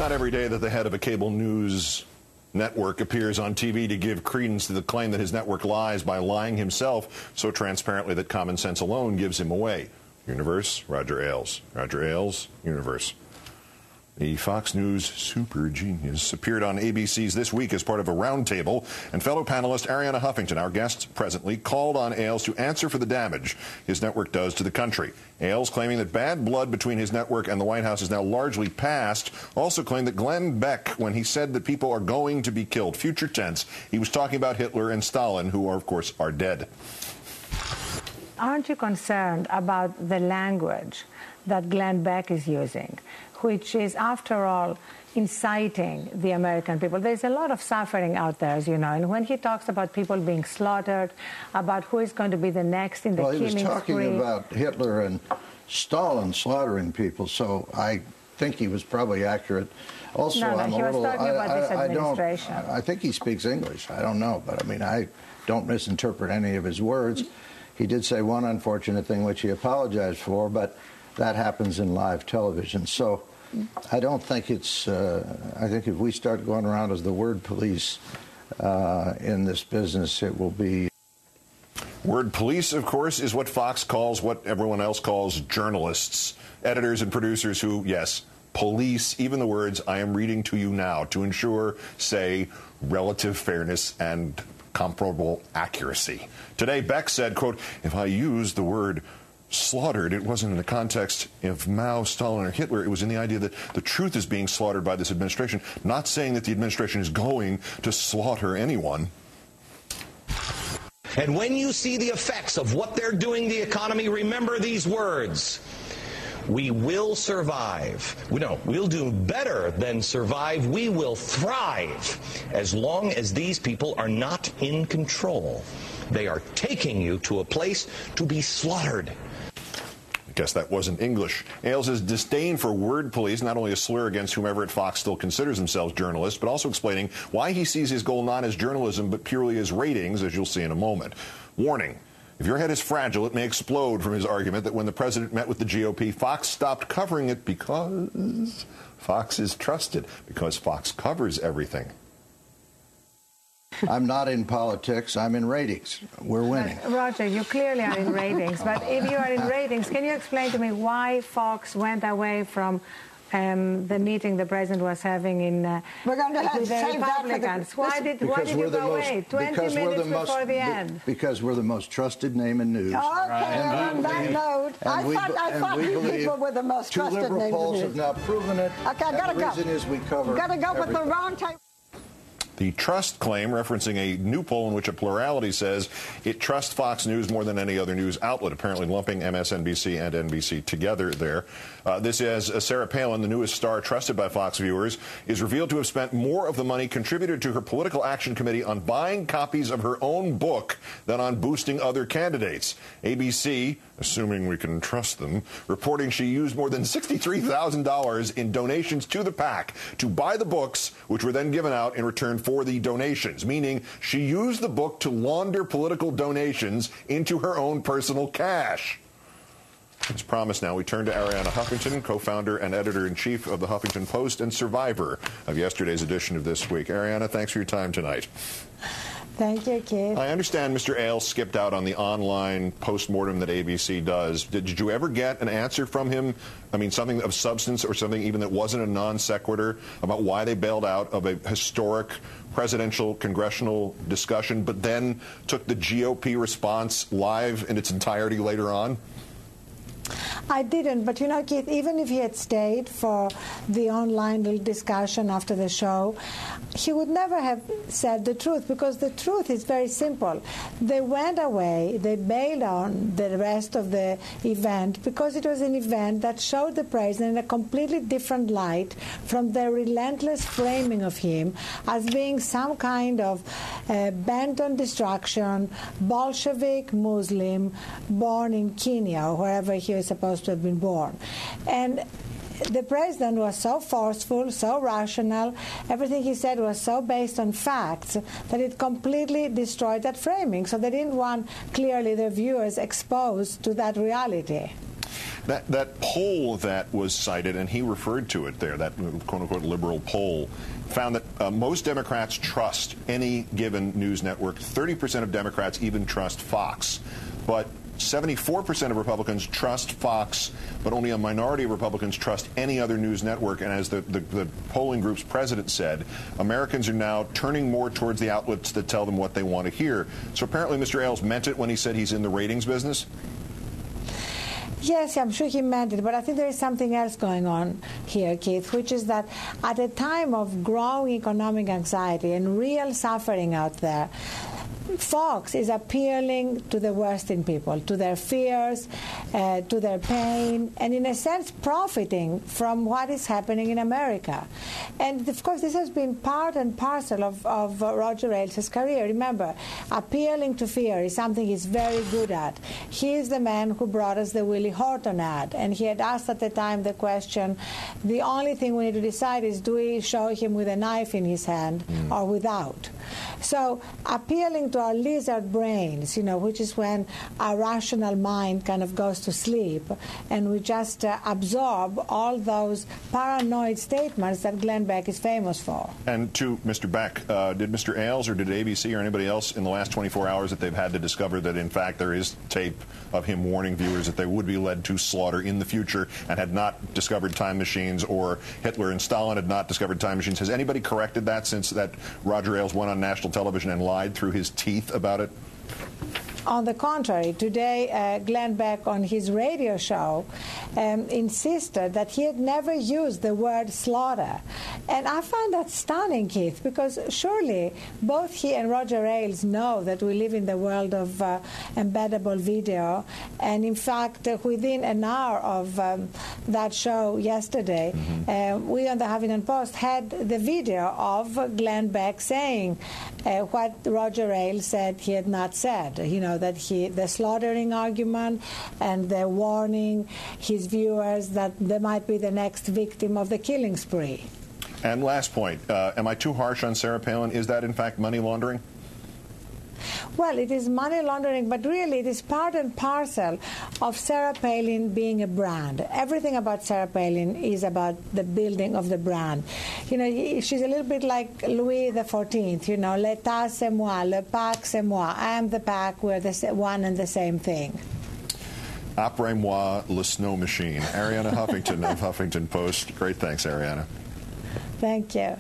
not every day that the head of a cable news network appears on TV to give credence to the claim that his network lies by lying himself so transparently that common sense alone gives him away. Universe, Roger Ailes. Roger Ailes, Universe. The Fox News super genius appeared on ABC's This Week as part of a roundtable, and fellow panelist Arianna Huffington, our guest presently, called on Ailes to answer for the damage his network does to the country. Ailes, claiming that bad blood between his network and the White House is now largely past, also claimed that Glenn Beck, when he said that people are going to be killed, future tense, he was talking about Hitler and Stalin, who are, of course, are dead. Aren't you concerned about the language that Glenn Beck is using, which is, after all, inciting the American people? There's a lot of suffering out there, as you know, and when he talks about people being slaughtered, about who is going to be the next in the killing spree... Well, he was talking about Hitler and Stalin slaughtering people, so I think he was probably accurate. Also, no, I'm he was talking about this administration. I think he speaks English. I don't know, but I mean, I don't misinterpret any of his words. He did say one unfortunate thing, which he apologized for, but that happens in live television. So I don't think it's, I think if we start going around as the word police in this business, it will be. Word police, of course, is what Fox calls what everyone else calls journalists, editors and producers who, yes, police even the words I am reading to you now to ensure, say, relative fairness and comparable accuracy. Today, Beck said, quote, if I used the word slaughtered, it wasn't in the context of Mao, Stalin, or Hitler. It was in the idea that the truth is being slaughtered by this administration, not saying that the administration is going to slaughter anyone. And when you see the effects of what they're doing to the economy, remember these words. We will survive. We'll do better than survive. We will thrive as long as these people are not in control. They are taking you to a place to be slaughtered. I guess that wasn't English. Ailes' disdain for word police, not only a slur against whomever at Fox still considers themselves journalists, but also explaining why he sees his goal not as journalism, but purely as ratings, as you'll see in a moment. Warning. If your head is fragile, it may explode from his argument that when the president met with the GOP, Fox stopped covering it because Fox is trusted, because Fox covers everything. I'm not in politics. I'm in ratings. We're winning. Roger, you clearly are in ratings. But if you are in ratings, can you explain to me why Fox went away from the meeting the president was having in We're going to have with the save Republicans? Why did you go away 20 minutes before the end? Because we're the most trusted name in news. Okay, on that note, I thought you people were the most trusted name in news. 2 liberal polls have now proven it. Okay, I gotta go. The reason is we cover Gotta go with the everything. wrong type. The trust claim, referencing a new poll in which a plurality says it trusts Fox News more than any other news outlet, apparently lumping MSNBC and NBC together there. This is Sarah Palin, the newest star trusted by Fox viewers, is revealed to have spent more of the money contributed to her political action committee on buying copies of her own book than on boosting other candidates. ABC, assuming we can trust them, reporting she used more than $63,000 in donations to the PAC to buy the books, which were then given out in return for the donations, meaning she used the book to launder political donations into her own personal cash. As promised, now we turn to Arianna Huffington, co-founder and editor-in-chief of the Huffington Post and survivor of yesterday's edition of This Week. Arianna, thanks for your time tonight. Thank you, Keith. I understand Mr. Ailes skipped out on the online postmortem that ABC does. Did you ever get an answer from him? I mean, something of substance or something even that wasn't a non sequitur about why they bailed out of a historic presidential congressional discussion, but then took the GOP response live in its entirety later on? I didn't, but you know, Keith, even if he had stayed for the online little discussion after the show, he would never have said the truth, because the truth is very simple. They went away, they bailed on the rest of the event because it was an event that showed the president in a completely different light from their relentless framing of him as being some kind of bent on destruction, Bolshevik Muslim born in Kenya or wherever he was supposed to have been born. And the president was so forceful, so rational, everything he said was so based on facts that it completely destroyed that framing. So they didn't want, clearly, their viewers exposed to that reality. That poll that was cited, and he referred to it there, that quote-unquote liberal poll, found that most Democrats trust any given news network. 30% of Democrats even trust Fox. But 74% of Republicans trust Fox, but only a minority of Republicans trust any other news network. And as the polling group's president said, Americans are now turning more towards the outlets that tell them what they want to hear. So apparently Mr. Ailes meant it when he said he's in the ratings business. Yes, I'm sure he meant it, but I think there is something else going on here, Keith, which is that at a time of growing economic anxiety and real suffering out there, Fox is appealing to the worst in people, to their fears, to their pain, and in a sense profiting from what is happening in America. And of course this has been part and parcel of Roger Ailes' career. Remember, appealing to fear is something he's very good at. He is the man who brought us the Willie Horton ad, and he had asked at the time the question, the only thing we need to decide is, do we show him with a knife in his hand or without? So appealing to our lizard brains, which is when our rational mind kind of goes to sleep, and we just absorb all those paranoid statements that Glenn Beck is famous for. And to Mr. Beck, did Mr. Ailes or did ABC or anybody else in the last 24 hours that they've had to discover that, in fact, there is tape of him warning viewers that they would be led to slaughter in the future and had not discovered time machines, or Hitler and Stalin had not discovered time machines? Has anybody corrected that since that Roger Ailes went on national television and lied through his teeth about it? On the contrary, today Glenn Beck on his radio show insisted that he had never used the word slaughter. And I find that stunning, Keith, because surely both he and Roger Ailes know that we live in the world of embeddable video. And in fact, within an hour of that show yesterday, we on the Huffington Post had the video of Glenn Beck saying what Roger Ailes said he had not said. That the slaughtering argument and the warning his viewers that they might be the next victim of the killing spree. And last point, am I too harsh on Sarah Palin? Is that in fact money laundering? Well, it is money laundering, but really it is part and parcel of Sarah Palin being a brand. Everything about Sarah Palin is about the building of the brand. She's a little bit like Louis XIV, l'état c'est moi, le pack c'est moi. I am the pack, we're the one and the same thing. Après-moi, le snow machine. Arianna Huffington of Huffington Post. Great, thanks, Arianna. Thank you.